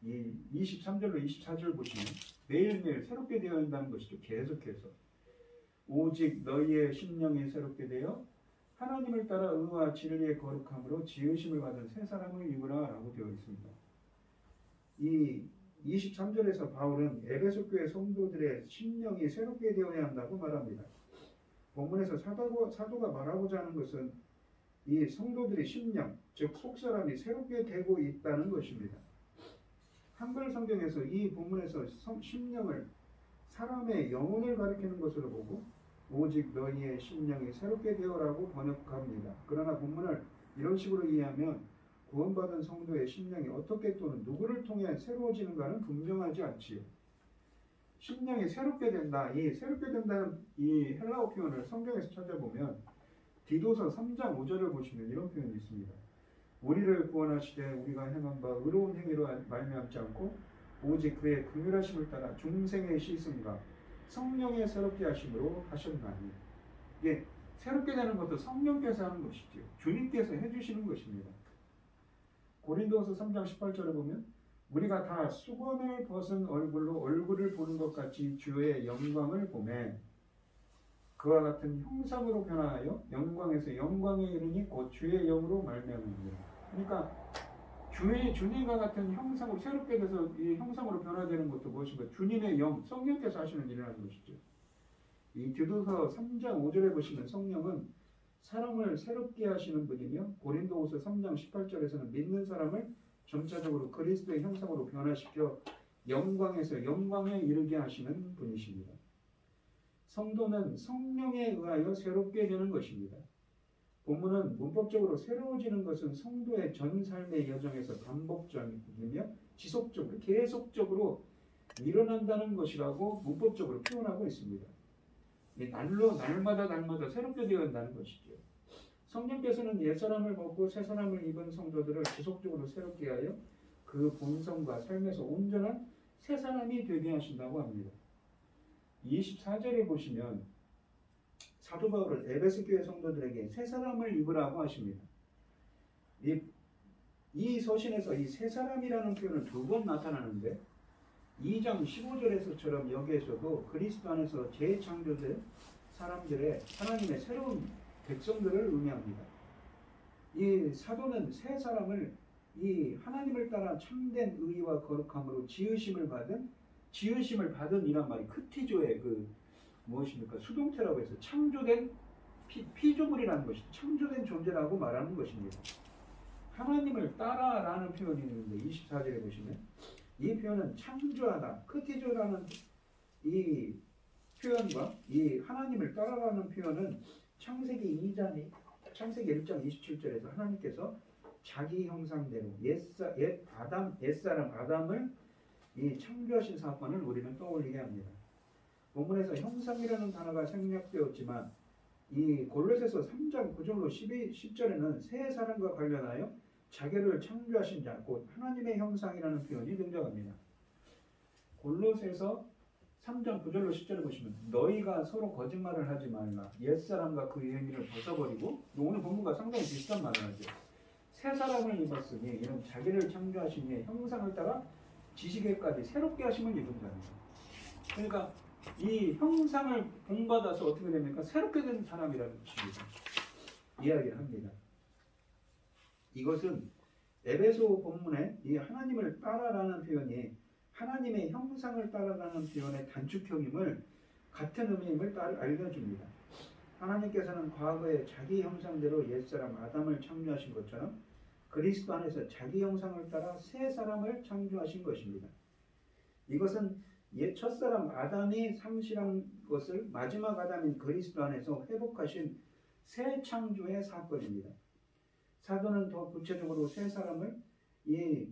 이 23절로 24절 보시면 매일매일 새롭게 되어야 한다는 것이죠. 계속해서 오직 너희의 심령이 새롭게 되어 하나님을 따라 의와 진리의 거룩함으로 지으심을 받은 새 사람을 입으라 라고 되어 있습니다. 이 23절에서 바울은 에베소 교회 성도들의 심령이 새롭게 되어야 한다고 말합니다. 본문에서 사도가 말하고자 하는 것은 이 성도들의 심령, 즉 속사람이 새롭게 되고 있다는 것입니다. 한글 성경에서 이 본문에서 심령을 사람의 영혼을 가리키는 것으로 보고 오직 너희의 심령이 새롭게 되어라고 번역합니다. 그러나 본문을 이런 식으로 이해하면 구원받은 성도의 심령이 어떻게 또는 누구를 통해 새로워지는가는 분명하지 않지요. 심령이 새롭게 된다. 이 새롭게 된다는 이 헬라어 표현을 성경에서 찾아보면 디도서 3장 5절을 보시면 이런 표현이 있습니다. 우리를 구원하시되 우리가 행한 바 의로운 행위로 말미암지 않고 오직 그의 긍휼하심을 따라 중생의 씻음과 성령의 새롭게 하심으로 하셨나니. 이게 새롭게 되는 것도 성령께서 하는 것이죠. 주님께서 해주시는 것입니다. 고린도서 3장 18절에 보면 우리가 다 수건을 벗은 얼굴로 얼굴을 보는 것 같이 주의 영광을 보매 그와 같은 형상으로 변화하여 영광에서 영광에 이르니 곧 주의 영으로 말미암으리라. 그러니까 주님과 같은 형상으로 새롭게 돼서 이 형상으로 변화되는 것도 무엇인가? 주님의 영, 성령께서 하시는 일이라는 것이죠. 이 디도서 3장 5절에 보시면 성령은 사람을 새롭게 하시는 분이며 고린도후서 3장 18절에서는 믿는 사람을 점차적으로 그리스도의 형상으로 변화시켜 영광에서 영광에 이르게 하시는 분이십니다. 성도는 성령에 의하여 새롭게 되는 것입니다. 본문은 문법적으로 새로워지는 것은 성도의 전 삶의 여정에서 반복적이며 지속적으로 계속적으로 일어난다는 것이라고 문법적으로 표현하고 있습니다. 날마다 새롭게 되어 간다는 것이죠. 성령께서는 옛사람을 벗고 새사람을 입은 성도들을 지속적으로 새롭게 하여 그 본성과 삶에서 온전한 새사람이 되게 하신다고 합니다. 24절에 보시면 사도 바울은 에베소 교회 성도들에게 새 사람을 입으라고 하십니다. 이 이 서신에서 이 새 사람이라는 표현은 두 번 나타나는데 2장 15절에서처럼 여기에서도 그리스도 안에서 재창조된 사람들의 하나님의 새로운 백성들을 의미합니다. 이 사도는 새 사람을 이 하나님을 따라 참된 의와 거룩함으로 지으심을 받은 이란 말이 크티조의 그 무엇입니까? 수동태라고 해서 창조된 피조물이라는 것이 창조된 존재라고 말하는 것입니다. 하나님을 따라라는 표현이 있는데 24절에 보시면 이 표현은 창조하다, 크티조라는 이 표현과 이 하나님을 따라라는 표현은 창세기 1장 27절에서 하나님께서 자기 형상대로 옛사람 아담을 이 창조하신 사건을 우리는 떠올리게 합니다. 본문에서 형상이라는 단어가 생략되었지만 이 골로새서 3장 9절로 10절에는 새 사람과 관련하여 자기를 창조하신 자, 곧 하나님의 형상이라는 표현이 등장합니다. 골로새서 3장 9절로 10절에 보시면 너희가 서로 거짓말을 하지 말라. 옛사람과 그 행위를 벗어버리고, 오늘 본문과 상당히 비슷한 말을 하죠. 새 사람을 입었으니 이는 자기를 창조하신 이의 형상을 따라 지식에까지 새롭게 하심을 입은 자입니다. 그러니까 이 형상을 본받아서 어떻게 됩니까? 새롭게 된 사람이라는 것입니다. 이야기를 합니다. 이것은 에베소 본문에 이 하나님을 따라라는 표현이 하나님의 형상을 따라라는 표현의 단축형임을 같은 의미임을 알려줍니다. 하나님께서는 과거에 자기 형상대로 옛사람 아담을 창조하신 것처럼 그리스도 안에서 자기 형상을 따라 새 사람을 창조하신 것입니다. 이것은 옛 첫사람 아담이 상실한 것을 마지막 아담인 그리스도 안에서 회복하신 새 창조의 사건입니다. 사도는 더 구체적으로 새 사람을 이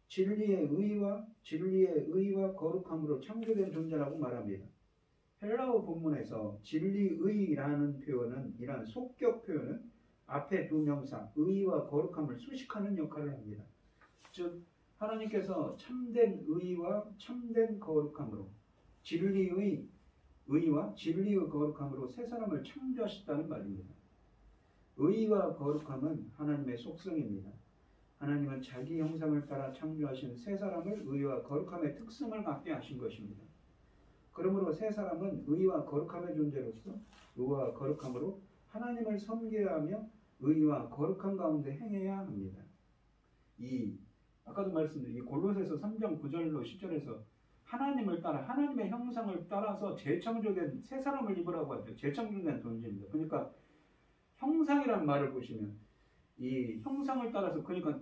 진리의 의와 거룩함으로 창조된 존재라고 말합니다. 헬라어 본문에서 진리의라는 표현은 이러한 속격 표현은 앞에 두 명사 의와 거룩함을 수식하는 역할을 합니다. 즉 하나님께서 참된 의와 참된 거룩함으로 진리의 의와 진리의 거룩함으로 새 사람을 창조하셨다는 말입니다. 의와 거룩함은 하나님의 속성입니다. 하나님은 자기 형상을 따라 창조하신 새 사람을 의와 거룩함의 특성을 갖게 하신 것입니다. 그러므로 새 사람은 의와 거룩함의 존재로서 의와 거룩함으로 하나님을 섬겨야 하며 의와 거룩함 가운데 행해야 합니다. 아까도 말씀드린 이 골로새서 3장 9절로 10절에서 하나님을 따라 하나님의 형상을 따라서 재창조된 새 사람을 입으라고 하죠. 재창조된 존재입니다. 그러니까 형상이라는 말을 보시면 이 형상을 따라서 그러니까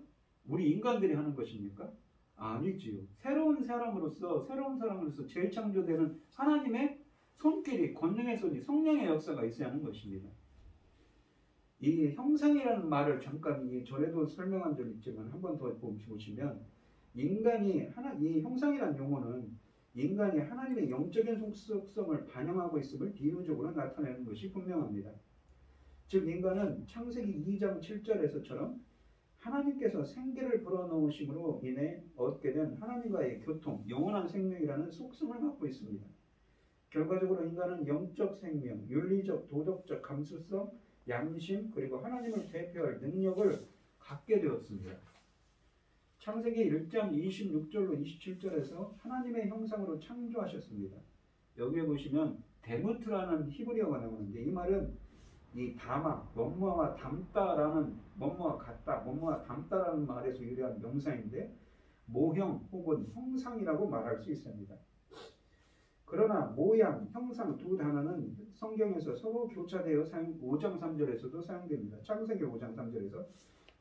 우리 인간들이 하는 것입니까? 아니지요. 새로운 사람으로서 재창조되는 하나님의 손길이 권능의 손이 성령의 역사가 있어야 하는 것입니다. 이 형상이라는 말을 잠깐 이 전에도 설명한 적 있지만 한 번 더 보시면 이 형상이라는 용어는 인간이 하나님의 영적인 속성을 반영하고 있음을 비유적으로 나타내는 것이 분명합니다. 즉 인간은 창세기 2장 7절에서처럼 하나님께서 생기를 불어넣으심으로 인해 얻게 된 하나님과의 교통, 영원한 생명이라는 속성을 갖고 있습니다. 결과적으로 인간은 영적 생명, 윤리적, 도덕적 감수성, 양심, 그리고 하나님을 대표할 능력을 갖게 되었습니다. 창세기 1장 26절로 27절에서 하나님의 형상으로 창조하셨습니다. 여기에 보시면 데무트라는 히브리어가 나오는데 이 말은 이 다마, 뭐뭐와 닮다라는 뭐뭐와 같다, 뭐뭐와 닮다라는 말에서 유래한 명사인데 모형 혹은 형상이라고 말할 수 있습니다. 그러나 모양, 형상 두 단어는 성경에서 서로 교차되어 5장 3절에서도 사용됩니다. 창세기 5장 3절에서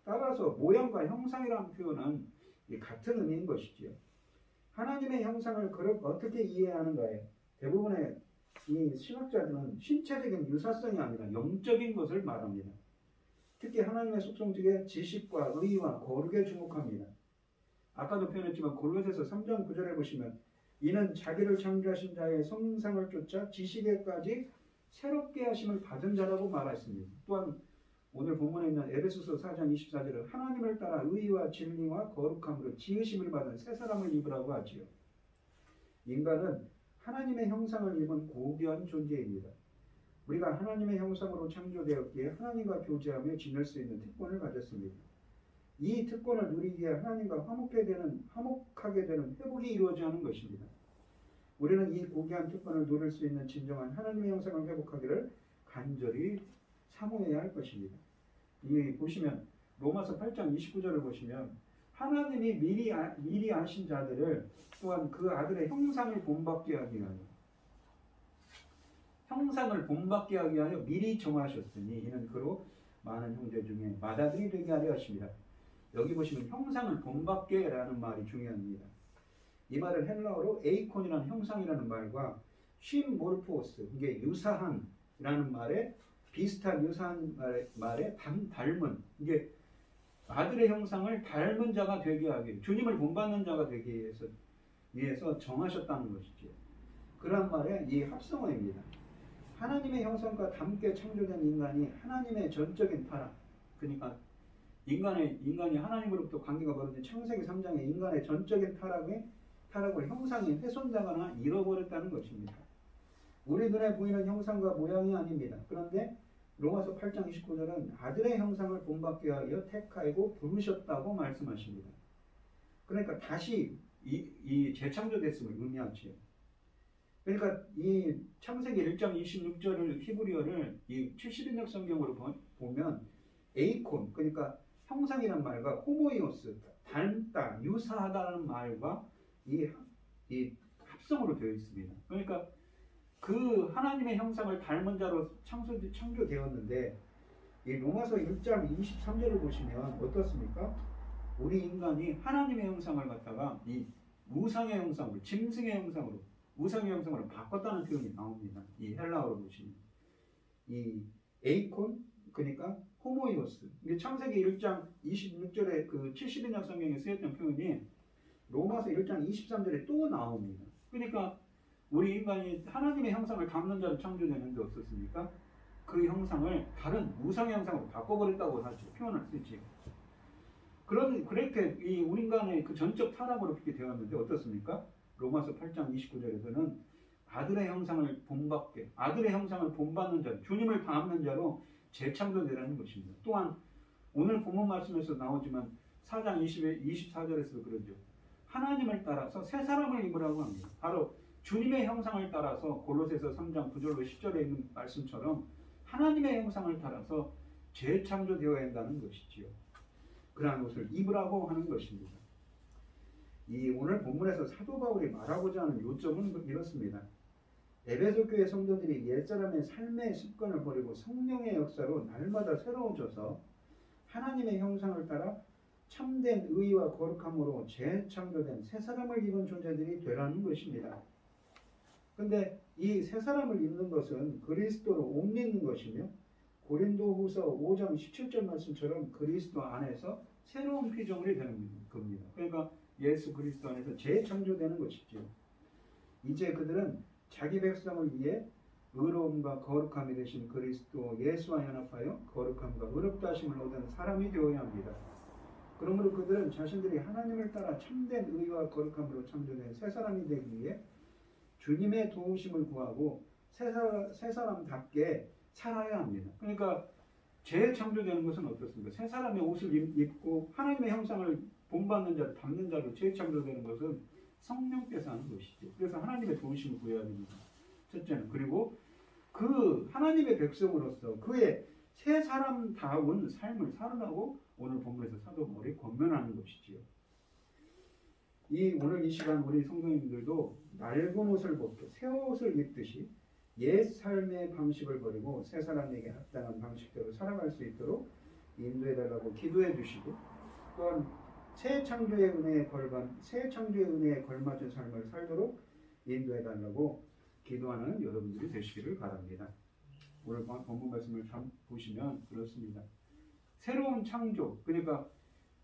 따라서 모양과 형상이라는 표현은 같은 의미인 것이지요. 하나님의 형상을 어떻게 이해하는가에 대부분의 이 신학자들은 신체적인 유사성이 아니라 영적인 것을 말합니다. 특히 하나님의 속성 중에 지식과 의와 거룩에 주목합니다. 아까도 표현했지만 골로새서 3장 9절에 보시면 이는 자기를 창조하신 자의 성상을 쫓아 지식에까지 새롭게 하심을 받은 자라고 말했습니다. 또한 오늘 본문에 있는 에베소서 4장 24절은 하나님을 따라 의와 진리와 거룩함으로 지으심을 받은 새 사람을 입으라고 하지요. 인간은 하나님의 형상을 입은 고귀한 존재입니다. 우리가 하나님의 형상으로 창조되었기에 하나님과 교제하며 지낼 수 있는 특권을 가졌습니다. 이 특권을 누리기에 하나님과 화목하게 되는 회복이 이루어져야 하는 것입니다. 우리는 이 고귀한 특권을 누릴 수 있는 진정한 하나님의 형상을 회복하기를 간절히 사모해야 할 것입니다. 이 보시면 로마서 8장 29절을 보시면 하나님이 미리 아신 자들을 또한 그 아들의 형상을 본받게 하기 위하여 미리 정하셨으니 이는 그로 많은 형제 중에 맏아들이 되게 하려 하십니다. 여기 보시면 형상을 본받게 라는 말이 중요합니다. 이 말은 헬라어로 에이콘이라는 형상이라는 말과 쉼모르포스, 이게 유사한이라는 말에 비슷한 유사한 말에 닮은, 이게 아들의 형상을 닮은 자가 되게 하기, 주님을 본받는 자가 되기 위해서 정하셨다는 것이죠. 그런 말에 이 합성어입니다. 하나님의 형상과 함께 창조된 인간이 하나님의 전적인 타락, 그러니까 인간이 하나님으로부터 관계가 벌어진 창세기 3장의 인간의 전적인 타락을 형상이 훼손되거나 잃어버렸다는 것입니다. 우리 눈에 보이는 형상과 모양이 아닙니다. 그런데 로마서 8장 29절은 아들의 형상을 본받게 하여 택하고 부르셨다고 말씀하십니다. 그러니까 다시 이 재창조됐음을 의미하지요. 그러니까 이 창세기 1장 26절을 히브리어를 이 70인역 성경으로 보면 에이콘, 그러니까 형상이란 말과 호모이오스, 닮다, 유사하다는 말과 이 합성으로 되어 있습니다. 그러니까 그 하나님의 형상을 닮은 자로 창조되었는데 이 로마서 1장 23절을 보시면 어떻습니까? 우리 인간이 하나님의 형상을 갖다가 이 우상의 형상으로, 우상의 형상으로 바꿨다는 표현이 나옵니다. 이 헬라어로 보시면 이 에이콘, 그러니까 호모이오스, 이게 창세기 1장 26절에 그 70인역 성경에 쓰였던 표현이 로마서 1장 23절에 또 나옵니다. 그러니까 우리 인간이 하나님의 형상을 담는 자로 창조되는데 어떻습니까? 그 형상을 다른 우상의 형상으로 바꿔버렸다고 하죠. 표현을 쓰지. 그렇게 우리 인간의 그 전적 타락으로 그렇게 되었는데 어떻습니까? 로마서 8장 29절에서는 아들의 형상을 본받는 자, 주님을 닮는 자로 재창조되라는 것입니다. 또한 오늘 본문 말씀에서 나오지만 4장 24절에서도 그러죠. 하나님을 따라서 새 사람을 입으라고 합니다. 바로 주님의 형상을 따라서 골로새서 3장 9절로 10절에 있는 말씀처럼 하나님의 형상을 따라서 재창조되어야 한다는 것이지요. 그러한 것을 입으라고 하는 것입니다. 이 오늘 본문에서 사도 바울이 말하고자 하는 요점은 이렇습니다. 에베소 교회 성도들이 옛사람의 삶의 습관을 버리고 성령의 역사로 날마다 새로워져서 하나님의 형상을 따라 참된 의와 거룩함으로 재창조된 새 사람을 입은 존재들이 되라는 것입니다. 근데 이 새 사람을 입는 것은 그리스도로 옷 입는 것이며 고린도후서 5장 17절 말씀처럼 그리스도 안에서 새로운 피조물이 되는 겁니다. 그러니까 예수 그리스도 안에서 재창조되는 것이죠. 이제 그들은 자기 백성을 위해 의로움과 거룩함이 되신 그리스도 예수와 연합하여 거룩함과 의롭다 하심을 얻은 사람이 되어야 합니다. 그러므로 그들은 자신들이 하나님을 따라 참된 의와 거룩함으로 창조된 새 사람이 되기 위해 주님의 도우심을 구하고 새 사람답게 살아야 합니다. 그러니까 재창조되는 것은 어떻습니까? 새 사람의 옷을 입고 하나님의 형상을 본받는 자, 담는 자로 재창조되는 것은 성령께서 하는 것이죠. 그래서 하나님의 도우심을 구해야 됩니다. 첫째는. 그리고 그 하나님의 백성으로서 그의 새 사람다운 삶을 살으라고 오늘 본문에서 사도 바울이 권면하는 것이지요. 오늘 이 시간 우리 성도님들도 낡은 옷을 벗고 새 옷을 입듯이 옛 삶의 방식을 버리고 새 사람에게 합당한 방식대로 살아갈 수 있도록 인도해달라고 기도해 주시고, 또한 새 창조의 은혜에 걸맞은 삶을 살도록 인도해달라고 기도하는 여러분들이 되시기를 바랍니다. 오늘 본문 말씀을 보시면 그렇습니다. 새로운 창조, 그러니까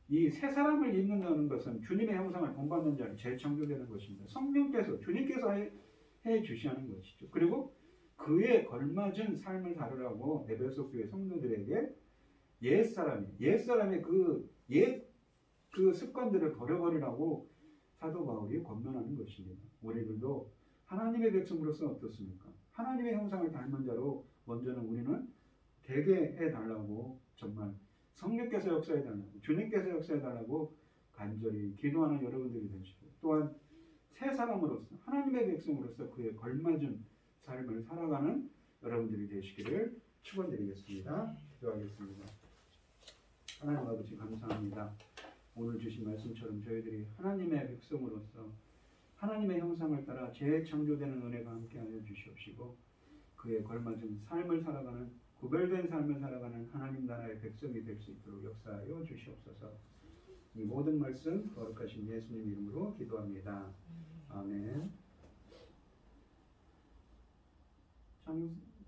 이 새 사람을 입는다는 것은 주님의 형상을 본받는 자를 재창조되는 것입니다. 성령께서, 주님께서 해 주시는 것이죠. 그리고 그에 걸맞은 삶을 살으라고 에베소 교회 성도들에게 옛사람의 그 습관들을 버려버리라고 사도 바울이 권면하는 것입니다. 우리들도 하나님의 백성으로서 어떻습니까? 하나님의 형상을 닮은 자로 먼저는 우리는 되게 해달라고 정말 성령께서 역사해달라고, 주님께서 역사해달라고 간절히 기도하는 여러분들이 되시고, 또한 새 사람으로서 하나님의 백성으로서 그에 걸맞은 삶을 살아가는 여러분들이 되시기를 축원드리겠습니다. 기도하겠습니다. 하나님 아버지 감사합니다. 오늘 주신 말씀처럼 저희들이 하나님의 백성으로서 하나님의 형상을 따라 재창조되는 은혜가 함께하여 주시옵시고, 그에 걸맞은 삶을 살아가는, 구별된 삶을 살아가는 하나님 나라의 백성이 될 수 있도록 역사하여 주시옵소서. 이 모든 말씀 거룩하신 예수님 이름으로 기도합니다. 아멘.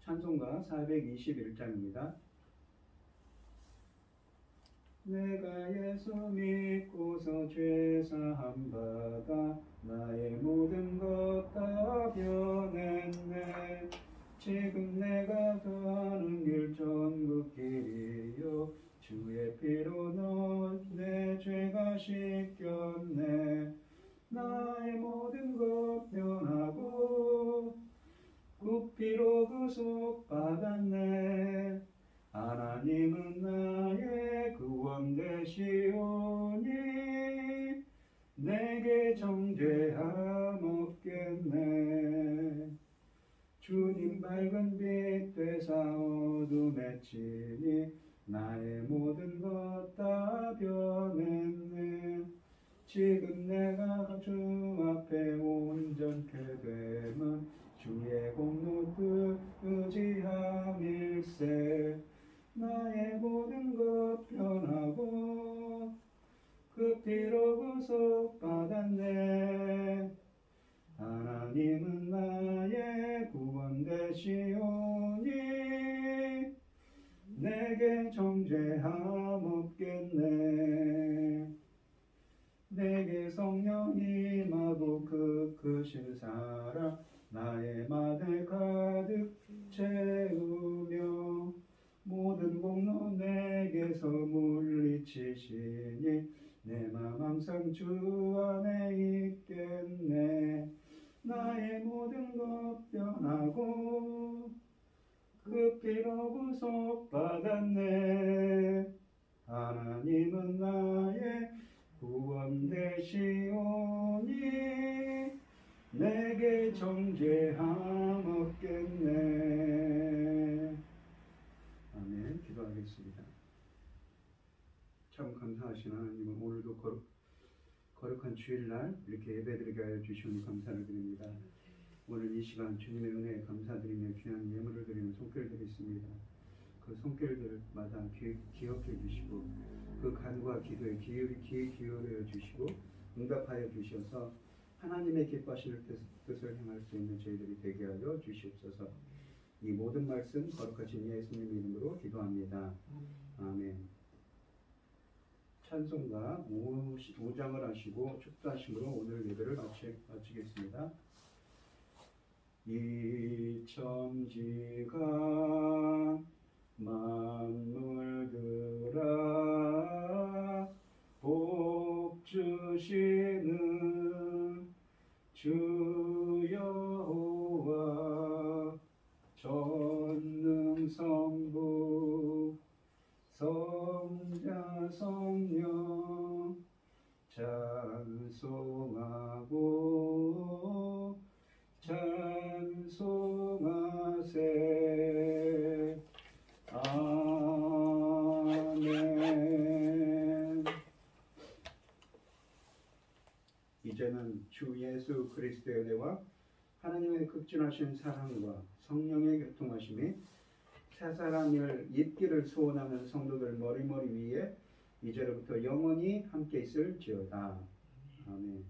찬송가 421장입니다. 내가 예수 믿고서 죄사함 받아 나의 모든 것 다 변했네. 지금 내가 가는 길 전국 길이요 주의 피로 너 내 죄가 씻겼네. 나의 모든 것 변하고 그 피로 구속받았네. 하나님은 나의 구원 되시오니 내게 정죄함 없겠네. 주님 밝은 빛 되사 어둠에 치니 나의 모든 것 다 변했네. 지금 내가 주 앞에 온전케 됨은 주의 공로 의지함일세. 나의 모든 것 변하고 그 피로 구속받았네. 하나님은 나의 구원 되시오니 내게 정죄함 없겠네. 내게 성령 임하고 그 크신 사랑 나의 마음에 가득 채우며 모든 공로 내게서 물리치시니 내 맘 항상 주 안에 있겠네. 나의 모든 것 변하고 그 피로 구속받았네. 하나님은 나의 구원 되시오니 내게 정죄함 없겠네. 아멘. 기도하겠습니다. 참 감사하신 하나님은 오늘도 거룩한 주일날 이렇게 예배드리게 하여 주시니 감사를 드립니다. 오늘 이 시간 주님의 은혜에 감사드리며 귀한 예물을 드리는 손길들이 있습니다. 그 손길들마다 기억해 주시고 그 간과 기도에 귀 기울여 주시고 응답하여 주셔서 하나님의 기뻐하시는 뜻을 행할 수 있는 저희들이 되게 하여 주시옵소서. 이 모든 말씀 거룩하신 예수님 이름으로 기도합니다. 아멘. 찬송가 5장을 하시고 축도하심으로 오늘 예배를 마치겠습니다. 이 천지가 만물들아 복 주시는 주 여호와 전능성부 성자 성령 찬송하고 찬송하세. 아멘. 이제는 주 예수 그리스도의 은혜와 하나님의 극진하신 사랑과 성령의 교통하심이 새 사람을 입기를 소원하는 성도들 머리머리 위에 이제로부터 영원히 함께 있을지어다. 아멘.